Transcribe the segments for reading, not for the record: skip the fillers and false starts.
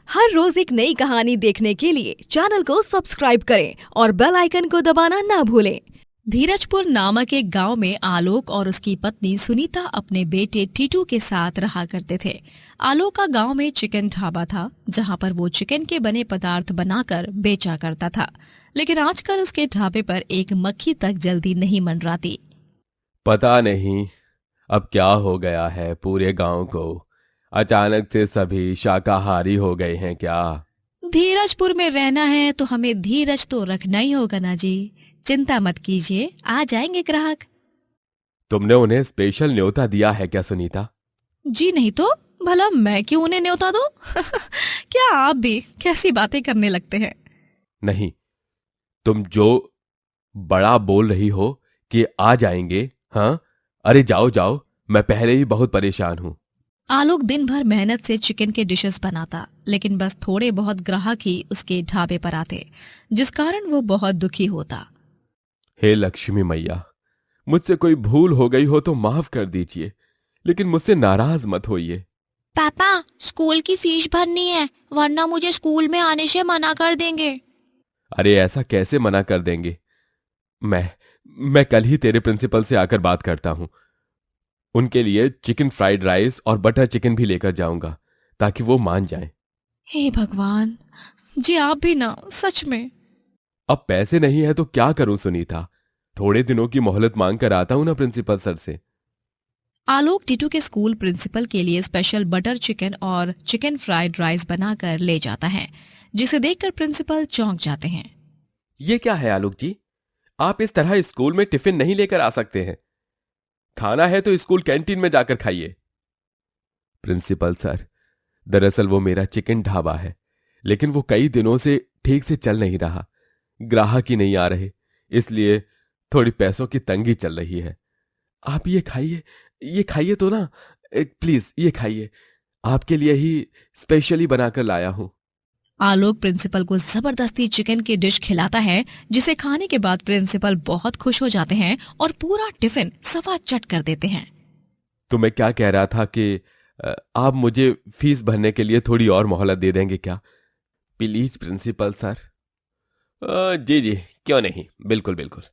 हर रोज एक नई कहानी देखने के लिए चैनल को सब्सक्राइब करें और बेल आइकन को दबाना ना भूलें। धीरजपुर नामक एक गांव में आलोक और उसकी पत्नी सुनीता अपने बेटे टीटू के साथ रहा करते थे। आलोक का गांव में चिकन ढाबा था, जहां पर वो चिकन के बने पदार्थ बनाकर बेचा करता था। लेकिन आजकल उसके ढाबे पर एक मक्खी तक जल्दी नहीं मंडराती। पता नहीं अब क्या हो गया है पूरे गांव को। अचानक से सभी शाकाहारी हो गए हैं क्या? धीरजपुर में रहना है तो हमें धीरज तो रखना ही होगा ना जी। चिंता मत कीजिए, आ जाएंगे ग्राहक। तुमने उन्हें स्पेशल न्योता दिया है क्या सुनीता? जी नहीं तो भला मैं क्यों उन्हें न्योता दूं? क्या आप भी कैसी बातें करने लगते हैं। नहीं, तुम जो बड़ा बोल रही हो कि आ जाएंगे। हाँ, अरे जाओ जाओ, मैं पहले ही बहुत परेशान हूं। आलोक दिन भर मेहनत से चिकन के डिशेस बनाता, लेकिन बस थोड़े बहुत ग्राहक ही उसके ढाबे पर आते, जिस कारण वो बहुत दुखी होता। हे लक्ष्मी मैया, मुझसे कोई भूल हो गई हो तो माफ कर दीजिए, लेकिन मुझसे नाराज मत होइए। पापा, स्कूल की फीस भरनी है, वरना मुझे स्कूल में आने से मना कर देंगे। अरे ऐसा कैसे मना कर देंगे? मैं कल ही तेरे प्रिंसिपल से आकर बात करता हूं। उनके लिए चिकन फ्राइड राइस और बटर चिकन भी लेकर जाऊंगा, ताकि वो मान जाएं। हे भगवान जी, आप भी ना, सच में। अब पैसे नहीं है तो क्या करूं सुनीता? थोड़े दिनों की मोहलत मांग कर आता हूं ना प्रिंसिपल सर से। आलोक टीटू के स्कूल प्रिंसिपल के लिए स्पेशल बटर चिकन और चिकन फ्राइड राइस बनाकर ले जाता है, जिसे देखकर प्रिंसिपल चौंक जाते हैं। ये क्या है आलोक जी? आप इस तरह स्कूल में टिफिन नहीं लेकर आ सकते हैं। खाना है तो स्कूल कैंटीन में जाकर खाइए। प्रिंसिपल सर, दरअसल वो मेरा चिकन ढाबा है, लेकिन वो कई दिनों से ठीक से चल नहीं रहा। ग्राहक ही नहीं आ रहे, इसलिए थोड़ी पैसों की तंगी चल रही है। आप ये खाइए तो ना, प्लीज ये खाइए। आपके लिए ही स्पेशली बनाकर लाया हूं। आलोक प्रिंसिपल को जबरदस्ती चिकन की डिश खिलाता है, जिसे खाने के बाद प्रिंसिपल बहुत खुश हो जाते हैं और पूरा टिफिन सवा चट कर देते हैं। तो मैं क्या कह रहा था कि आप मुझे फीस भरने के लिए थोड़ी और मोहलत दे देंगे क्या? Please principal sir. जी जी, क्यों नहीं, बिल्कुल बिल्कुल।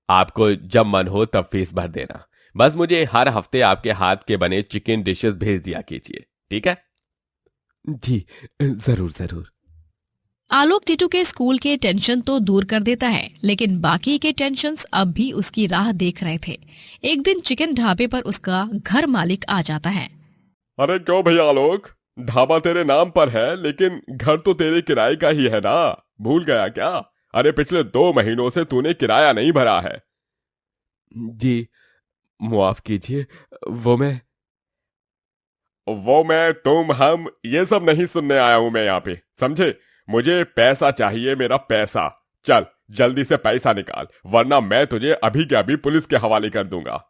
आपको जब मन हो तब फीस भर देना। बस मुझे हर हफ्ते आपके हाथ के बने चिकन डिशेस भेज दिया कीजिए, ठीक है? जी जरूर जरूर। आलोक टीटू के स्कूल के टेंशन तो दूर कर देता है, लेकिन बाकी के टेंशन्स अब भी उसकी राह देख रहे थे। एक दिन चिकन ढाबे पर उसका घर मालिक आ जाता है। अरे क्यों भैया आलोक, ढाबा तेरे नाम पर है, लेकिन घर तो तेरे किराए का ही है ना, भूल गया क्या? अरे पिछले 2 महीनों से तूने किराया नहीं भरा है। जी मुआफ कीजिए, वो मैं तुम हम ये सब नहीं सुनने आया हूं मैं यहाँ पे, समझे? मुझे पैसा चाहिए, मेरा पैसा। चल जल्दी से पैसा निकाल, वरना मैं तुझे अभी के अभी पुलिस के हवाले कर दूंगा।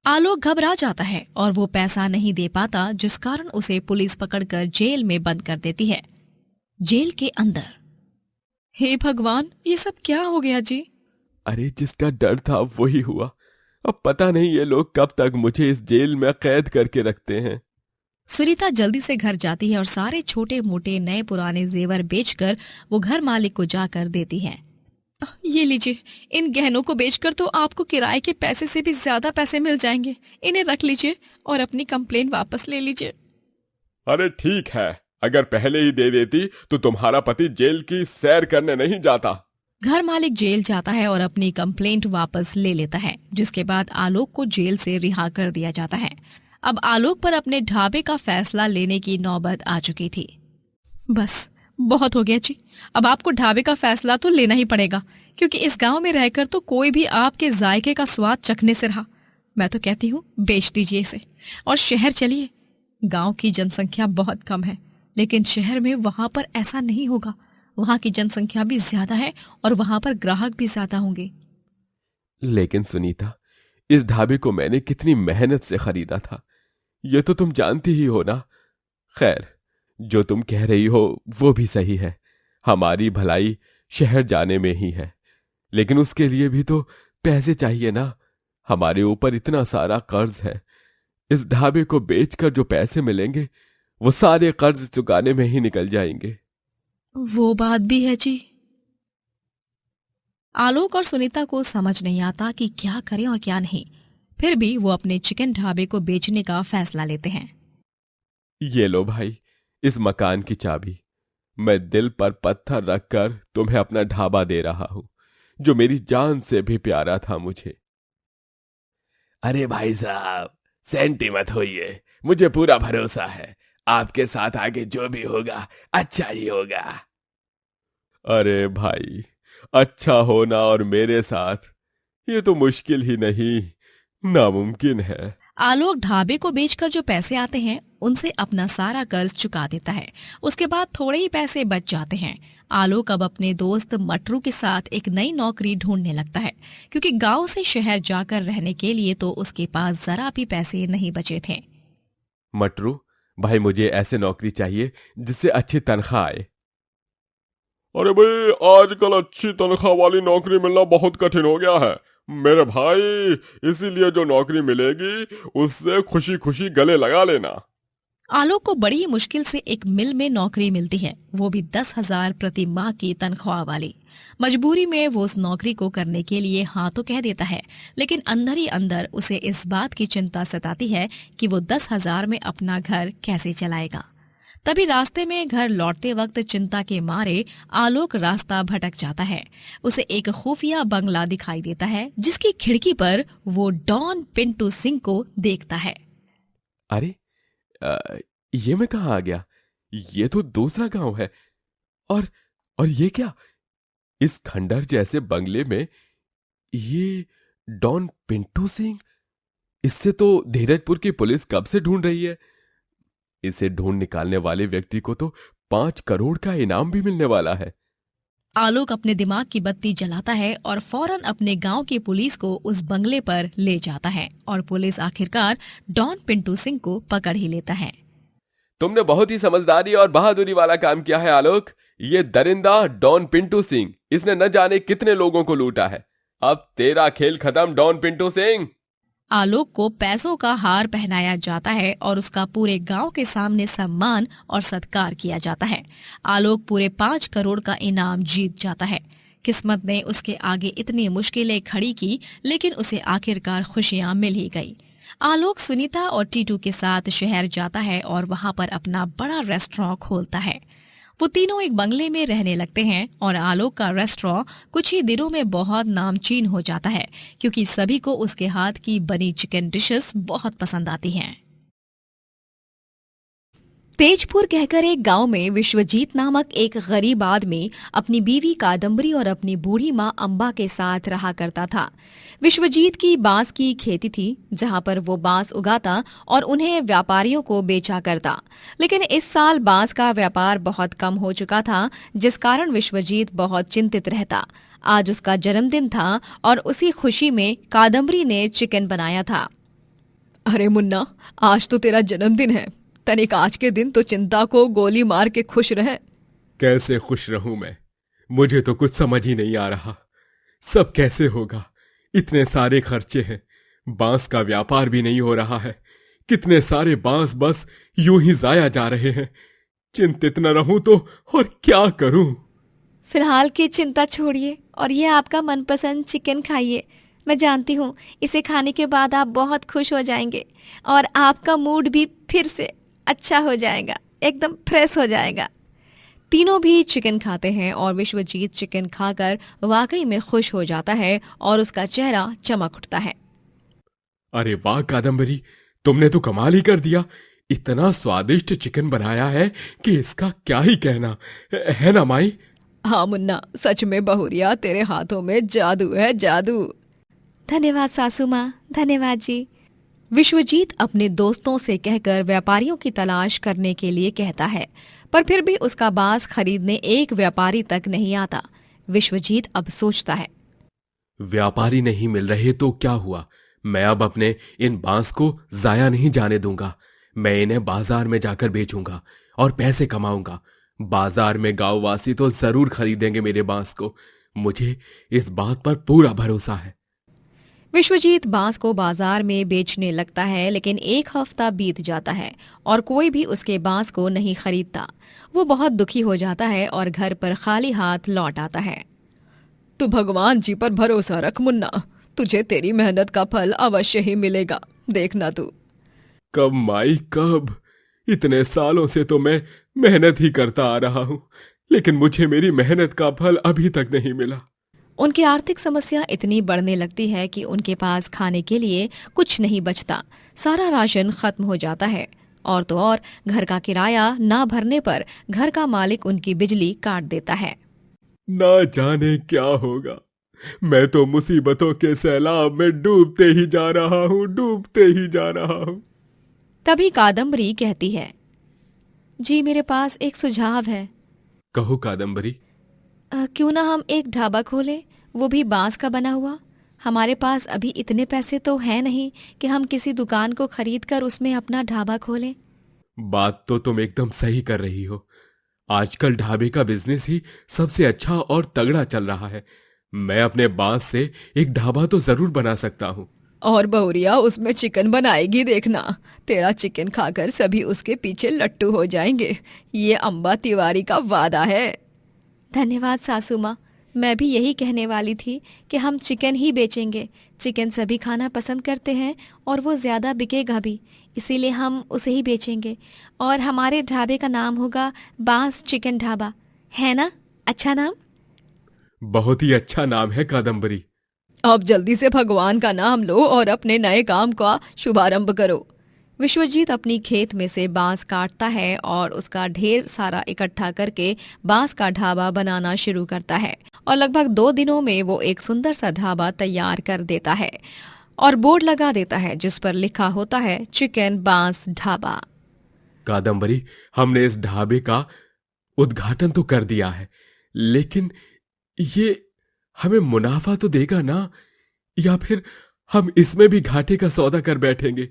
आलोक घबरा जाता है और वो पैसा नहीं दे पाता, जिस कारण उसे पुलिस पकड़कर जेल में बंद कर देती है। जेल के अंदर, हे भगवान, ये सब क्या हो गया जी? अरे जिसका डर था वही हुआ। अब पता नहीं ये लोग कब तक मुझे इस जेल में कैद करके रखते हैं। सुनीता जल्दी से घर जाती है और सारे छोटे मोटे नए पुराने जेवर बेचकर वो घर मालिक को जाकर देती है। ये लीजिए, इन गहनों को बेचकर तो आपको किराए के पैसे से भी ज्यादा पैसे मिल जाएंगे। इन्हें रख लीजिए और अपनी कंप्लेंट वापस ले लीजिए। अरे ठीक है, अगर पहले ही दे देती तो तुम्हारा पति जेल की सैर करने नहीं जाता। घर मालिक जेल जाता है और अपनी कंप्लेंट वापस ले लेता है, जिसके बाद आलोक को जेल से रिहा कर दिया जाता है। अब आलोक पर अपने ढाबे का फैसला लेने की नौबत आ चुकी थी। बस बहुत हो गया जी, अब आपको ढाबे का फैसला तो लेना ही पड़ेगा, क्योंकि इस गांव में रहकर तो कोई भी आपके जायके का स्वाद चखने से रहा। मैं तो कहती हूँ बेच दीजिए इसे और शहर चलिए। गांव की जनसंख्या बहुत कम है, लेकिन शहर में वहां पर ऐसा नहीं होगा। वहां की जनसंख्या भी ज्यादा है और वहां पर ग्राहक भी ज्यादा होंगे। लेकिन सुनीता, इस ढाबे को मैंने कितनी मेहनत से खरीदा था, ये तो तुम जानती ही हो ना। खैर, जो तुम कह रही हो वो भी सही है। हमारी भलाई शहर जाने में ही है, लेकिन उसके लिए भी तो पैसे चाहिए ना। हमारे ऊपर इतना सारा कर्ज है। इस ढाबे को बेचकर जो पैसे मिलेंगे वो सारे कर्ज चुकाने में ही निकल जाएंगे। वो बात भी है जी। आलोक और सुनीता को समझ नहीं आता कि क्या करें और क्या नहीं। फिर भी वो अपने चिकन ढाबे को बेचने का फैसला लेते हैं। ये लो भाई, इस मकान की चाबी। मैं दिल पर पत्थर रखकर तुम्हें अपना ढाबा दे रहा हूं, जो मेरी जान से भी प्यारा था मुझे। अरे भाई साहब, सेंटी मत होइए, मुझे पूरा भरोसा है आपके साथ आगे जो भी होगा अच्छा ही होगा। अरे भाई, अच्छा होना और मेरे साथ, ये तो मुश्किल ही नहीं, नामुमकिन है। आलोक ढाबे को बेचकर जो पैसे आते हैं उनसे अपना सारा कर्ज चुका देता है। उसके बाद थोड़े ही पैसे बच जाते हैं। आलोक अब अपने दोस्त मटरू के साथ एक नई नौकरी ढूंढने लगता है, क्योंकि गांव से शहर जाकर रहने के लिए तो उसके पास जरा भी पैसे नहीं बचे थे। मटरू भाई, मुझे ऐसे नौकरी चाहिए जिससे अच्छी तनख्वाह आए। अरे भाई, आजकल अच्छी तनख्वाह वाली नौकरी मिलना बहुत कठिन हो गया है मेरे भाई, इसीलिए जो नौकरी मिलेगी उससे खुशी खुशी गले लगा लेना। आलोक को बड़ी ही मुश्किल से एक मिल में नौकरी मिलती है, वो भी 10,000 प्रति माह की तनख्वाह वाली। मजबूरी में वो उस नौकरी को करने के लिए हाँ तो कह देता है, लेकिन अंदर ही अंदर उसे इस बात की चिंता सताती है कि वो 10,000 में अपना घर कैसे चलाएगा। तभी रास्ते में घर लौटते वक्त चिंता के मारे आलोक रास्ता भटक जाता है। उसे एक खुफिया बंगला दिखाई देता है, जिसकी खिड़की पर वो डॉन पिंटू सिंह को देखता है। अरे ये मैं कहाँ आ गया? ये तो दूसरा गांव है। और ये क्या, इस खंडर जैसे बंगले में ये डॉन पिंटू सिंह? इससे तो धीरजपुर की पुलिस कब से ढूंढ रही है। इसे ढूंढ निकालने वाले व्यक्ति को तो 5 करोड़ का इनाम भी मिलने वाला है। आलोक अपने दिमाग की बत्ती जलाता है और फौरन अपने गांव की पुलिस को उस बंगले पर ले जाता है, और पुलिस आखिरकार डॉन पिंटू सिंह को पकड़ ही लेता है। तुमने बहुत ही समझदारी और बहादुरी वाला काम किया है आलोक। ये दरिंदा डॉन पिंटू सिंह, इसने न जाने कितने लोगों को लूटा है। अब तेरा खेल खत्म डॉन पिंटू सिंह। आलोक को पैसों का हार पहनाया जाता है और उसका पूरे गांव के सामने सम्मान और सत्कार किया जाता है। आलोक पूरे 5 करोड़ का इनाम जीत जाता है। किस्मत ने उसके आगे इतनी मुश्किलें खड़ी की, लेकिन उसे आखिरकार खुशियां मिल ही गई। आलोक सुनीता और टीटू के साथ शहर जाता है और वहां पर अपना बड़ा रेस्टोरेंट खोलता है। वो तीनों एक बंगले में रहने लगते हैं और आलोक का रेस्टोरेंट कुछ ही दिनों में बहुत नामचीन हो जाता है, क्योंकि सभी को उसके हाथ की बनी चिकन डिशेस बहुत पसंद आती हैं। तेजपुर कहकर एक गांव में विश्वजीत नामक एक गरीब आदमी अपनी बीवी कादम्बरी और अपनी बूढ़ी माँ अम्बा के साथ रहा करता था। विश्वजीत की बांस की खेती थी, जहां पर वो बांस उगाता और उन्हें व्यापारियों को बेचा करता। लेकिन इस साल बांस का व्यापार बहुत कम हो चुका था, जिस कारण विश्वजीत बहुत चिंतित रहता। आज उसका जन्मदिन था और उसी खुशी में कादम्बरी ने चिकन बनाया था। अरे मुन्ना, आज तो तेरा जन्मदिन है, तनिक आज के दिन तो चिंता को गोली मार के खुश रहे। कैसे खुश रहूं मैं? मुझे तो कुछ समझ ही नहीं आ रहा। सब कैसे होगा? इतने सारे खर्चे हैं, बांस का व्यापार भी नहीं हो रहा है। कितने सारे बांस बस यूं ही जाया जा रहे हैं। चिंतित न रहूं तो और क्या करूं? फिलहाल की चिंता छोड़िए और ये आपका मनपसंद चिकन खाइए। मैं जानती हूँ इसे खाने के बाद आप बहुत खुश हो जाएंगे और आपका मूड भी फिर से अच्छा हो जाएगा, एकदम फ्रेश हो जाएगा। तीनों भी चिकन खाते हैं और विश्वजीत चिकन खाकर वाकई में खुश हो जाता है और उसका चेहरा चमक उठता है। अरे वाह कादम्बरी, तुमने तो कमाल ही कर दिया। इतना स्वादिष्ट चिकन बनाया है कि इसका क्या ही कहना, है ना माई? हाँ मुन्ना, सच में बहुरिया, तेरे हाथों में जादू है, जादू। धन्यवाद सासू माँ, धन्यवाद जी। विश्वजीत अपने दोस्तों से कहकर व्यापारियों की तलाश करने के लिए कहता है, पर फिर भी उसका बांस खरीदने एक व्यापारी तक नहीं आता। विश्वजीत अब सोचता है, व्यापारी नहीं मिल रहे तो क्या हुआ? मैं अब अपने इन बांस को जाया नहीं जाने दूंगा। मैं इन्हें बाजार में जाकर बेचूंगा और पैसे कमाऊंगा। बाजार में गांववासी तो जरूर खरीदेंगे मेरे बांस को। मुझे इस बात पर पूरा भरोसा है। विश्वजीत बांस को बाजार में बेचने लगता है, लेकिन एक हफ्ता बीत जाता है और कोई भी उसके बांस को नहीं खरीदता। वो बहुत दुखी हो जाता है और घर पर खाली हाथ लौट आता है। तू भगवान जी पर भरोसा रख मुन्ना, तुझे तेरी मेहनत का फल अवश्य ही मिलेगा, देखना तू। कब माई कब? इतने सालों से तो मैं मेहनत ही करता आ रहा हूं, लेकिन मुझे मेरी मेहनत का फल अभी तक नहीं मिला। उनकी आर्थिक समस्या इतनी बढ़ने लगती है कि उनके पास खाने के लिए कुछ नहीं बचता। सारा राशन खत्म हो जाता है और तो और घर का किराया ना भरने पर घर का मालिक उनकी बिजली काट देता है। ना जाने क्या होगा, मैं तो मुसीबतों के सैलाब में डूबते ही जा रहा हूँ, डूबते ही जा रहा हूँ। तभी कादम्बरी कहती है, जी मेरे पास एक सुझाव है। कहो कादम्बरी। क्यों ना हम एक ढाबा खोलें, वो भी बांस का बना हुआ। हमारे पास अभी इतने पैसे तो है नहीं कि हम किसी दुकान को खरीद कर उसमें अपना ढाबा खोलें। बात तो तुम एकदम सही कर रही हो। आजकल ढाबे का बिजनेस ही सबसे अच्छा और तगड़ा चल रहा है। मैं अपने बांस से एक ढाबा तो जरूर बना सकता हूँ। और बहुरिया उसमें चिकन बनाएगी, देखना। तेरा चिकन खाकर सभी उसके पीछे लट्टू हो जाएंगे। ये अम्बा तिवारी का वादा है। धन्यवाद सासू माँ, मैं भी यही कहने वाली थी कि हम चिकन ही बेचेंगे। चिकन सभी खाना पसंद करते हैं और वो ज़्यादा बिकेगा भी, इसीलिए हम उसे ही बेचेंगे। और हमारे ढाबे का नाम होगा बांस चिकन ढाबा, है ना? अच्छा नाम। बहुत ही अच्छा नाम है कादम्बरी। अब जल्दी से भगवान का नाम लो और अपने नए काम का शुभारंभ करो। विश्वजीत अपनी खेत में से बांस काटता है और उसका ढेर सारा इकट्ठा करके बांस का ढाबा बनाना शुरू करता है और लगभग 2 दिनों में वो एक सुंदर सा ढाबा तैयार कर देता है और बोर्ड लगा देता है जिस पर लिखा होता है चिकन बांस ढाबा। कादम्बरी, हमने इस ढाबे का उद्घाटन तो कर दिया है, लेकिन ये हमें मुनाफा तो देगा ना, या फिर हम इसमें भी घाटे का सौदा कर बैठेंगे?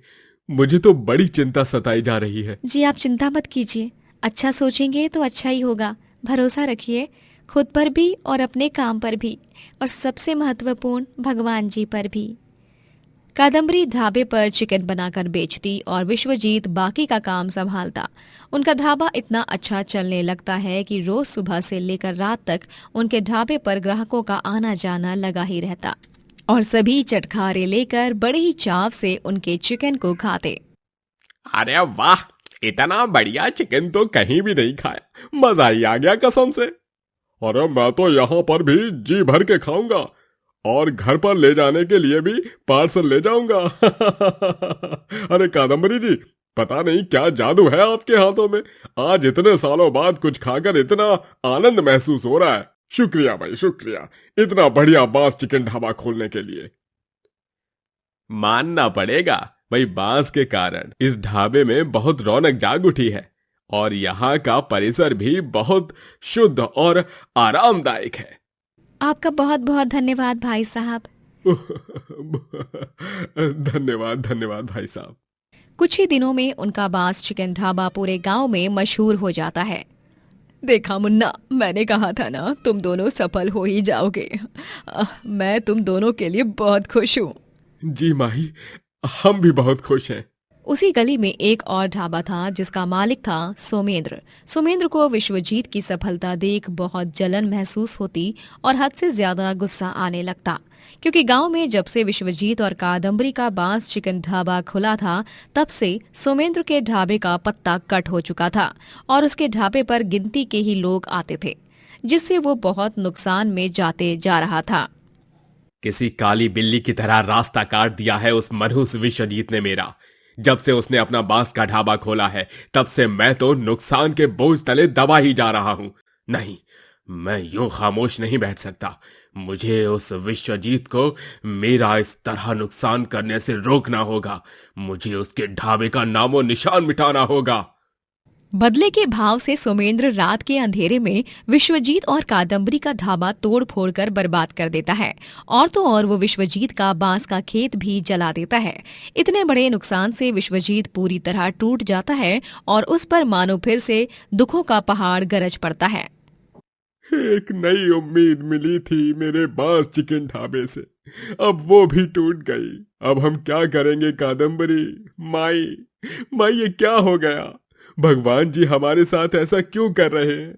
मुझे तो बड़ी चिंता सताई जा रही है। जी आप चिंता मत कीजिए, अच्छा सोचेंगे तो अच्छा ही होगा। भरोसा रखिए खुद पर भी और अपने काम पर भी, और सबसे महत्वपूर्ण भगवान जी पर भी। कादम्बरी ढाबे पर चिकन बनाकर बेचती और विश्वजीत बाकी का काम संभालता। उनका ढाबा इतना अच्छा चलने लगता है कि रोज सुबह से लेकर रात तक उनके ढाबे पर ग्राहकों का आना जाना लगा ही रहता और सभी चटखारे लेकर बड़े ही चाव से उनके चिकन को खाते। अरे वाह, इतना बढ़िया चिकन तो कहीं भी नहीं खाया, मजा ही आ गया कसम से। अरे मैं तो यहाँ पर भी जी भर के खाऊंगा और घर पर ले जाने के लिए भी पार्सल ले जाऊंगा। अरे कादम्बरी जी, पता नहीं क्या जादू है आपके हाथों में, आज इतने सालों बाद कुछ खाकर इतना आनंद महसूस हो रहा है। शुक्रिया भाई, शुक्रिया, इतना बढ़िया बांस चिकन ढाबा खोलने के लिए। मानना पड़ेगा भाई, बांस के कारण इस ढाबे में बहुत रौनक जाग उठी है और यहाँ का परिसर भी बहुत शुद्ध और आरामदायक है। आपका बहुत बहुत धन्यवाद भाई साहब। धन्यवाद धन्यवाद भाई साहब। कुछ ही दिनों में उनका बांस चिकन ढाबा पूरे गांव में मशहूर हो जाता है। देखा मुन्ना, मैंने कहा था ना, तुम दोनों सफल हो ही जाओगे। मैं तुम दोनों के लिए बहुत खुश हूँ। जी माही, हम भी बहुत खुश हैं। उसी गली में एक और ढाबा था जिसका मालिक था सोमेंद्र। सोमेंद्र को विश्वजीत की सफलता देख बहुत जलन महसूस होती और हद से ज्यादा गुस्सा आने लगता, क्योंकि गांव में जब से विश्वजीत और कादम्बरी का बांस चिकन ढाबा खुला था तब से सोमेंद्र के ढाबे का पत्ता कट हो चुका था और उसके ढाबे पर गिनती के ही लोग आते थे, जिससे वो बहुत नुकसान में जाते जा रहा था। किसी काली बिल्ली की तरह रास्ता काट दिया है उस मनहूस विश्वजीत ने मेरा। जब से उसने अपना बांस का ढाबा खोला है तब से मैं तो नुकसान के बोझ तले दबा ही जा रहा हूं। नहीं, मैं यूं खामोश नहीं बैठ सकता। मुझे उस विश्वजीत को मेरा इस तरह नुकसान करने से रोकना होगा। मुझे उसके ढाबे का नामो निशान मिटाना होगा। बदले के भाव से सोमेंद्र रात के अंधेरे में विश्वजीत और कादम्बरी का ढाबा तोड़ फोड़ कर बर्बाद कर देता है और तो और वो विश्वजीत का बांस का खेत भी जला देता है। इतने बड़े नुकसान से विश्वजीत पूरी तरह टूट जाता है और उस पर मानो फिर से दुखों का पहाड़ गरज पड़ता है। एक नई उम्मीद मिली थी मेरे बांस चिकन ढाबे से, अब वो भी टूट गई। अब हम क्या करेंगे कादम्बरी? माई माई, ये क्या हो गया? भगवान जी हमारे साथ ऐसा क्यों कर रहे हैं?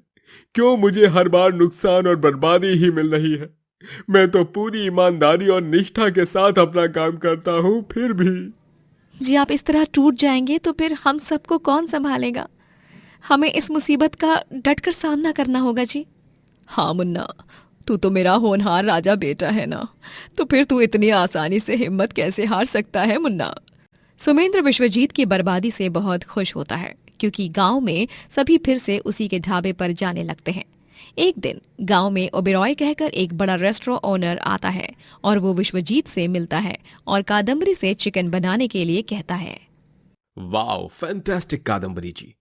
क्यों मुझे हर बार नुकसान और बर्बादी ही मिल रही है? मैं तो पूरी ईमानदारी और निष्ठा के साथ अपना काम करता हूँ, फिर भी। जी आप इस तरह टूट जाएंगे तो फिर हम सबको कौन संभालेगा? हमें इस मुसीबत का डटकर सामना करना होगा जी। हाँ मुन्ना, तू तो मेरा होनहार राजा बेटा है ना, तो फिर तू इतनी आसानी से हिम्मत कैसे हार सकता है मुन्ना। सुमेंद्र विश्वजीत की बर्बादी से बहुत खुश होता है क्योंकि गांव में सभी फिर से उसी के ढाबे पर जाने लगते हैं। एक दिन गांव में ओबेरॉय कहकर एक बड़ा रेस्टोरेंट ओनर आता है और वो विश्वजीत से मिलता है और कादम्बरी से चिकन बनाने के लिए कहता है। वाओ, फैंटास्टिक कादम्बरी जी,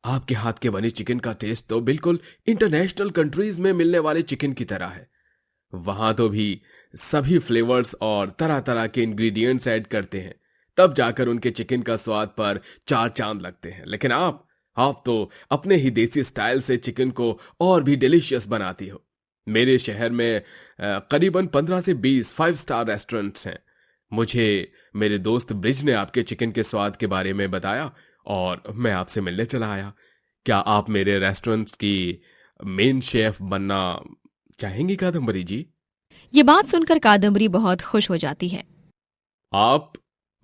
आपके हाथ के बने चिकन का टेस्ट तो बिल्कुल इंटरनेशनल कंट्रीज में मिलने वाले चिकन की तरह है। वहां तो भी सभी फ्लेवर्स और तरह तरह के इंग्रेडिएंट्स ऐड करते हैं, तब जाकर उनके चिकन का स्वाद पर चार चांद लगते हैं। लेकिन आप तो अपने ही देसी स्टाइल से चिकन को और भी डिलीशियस बनाती हो। मेरे शहर में करीबन 15 से 20 5 स्टार रेस्टोरेंट्स हैं। मुझे मेरे दोस्त ब्रिज ने आपके चिकन के स्वाद के बारे में बताया और मैं आपसे मिलने चला आया। क्या आप मेरे रेस्टोरेंट की मेन शेफ बनना चाहेंगी कादम्बरी जी? ये बात सुनकर कादम्बरी बहुत खुश हो जाती है। आप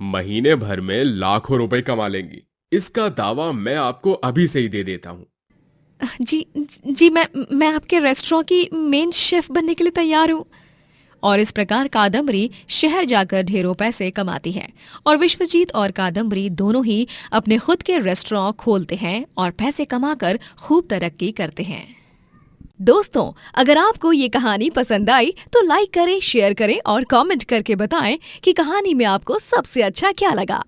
महीने भर में लाखों रुपए कमा लेंगी, इसका दावा मैं आपको अभी से ही दे देता हूं। जी मैं आपके रेस्टोरेंट की मेन शेफ बनने के लिए तैयार हूँ। और इस प्रकार कादम्बरी शहर जाकर ढेरों पैसे कमाती है और विश्वजीत और कादम्बरी दोनों ही अपने खुद के रेस्टोरेंट खोलते हैं और पैसे कमाकर खूब तरक्की करते हैं। दोस्तों, अगर आपको ये कहानी पसंद आई तो लाइक करें, शेयर करें और कमेंट करके बताएं कि कहानी में आपको सबसे अच्छा क्या लगा।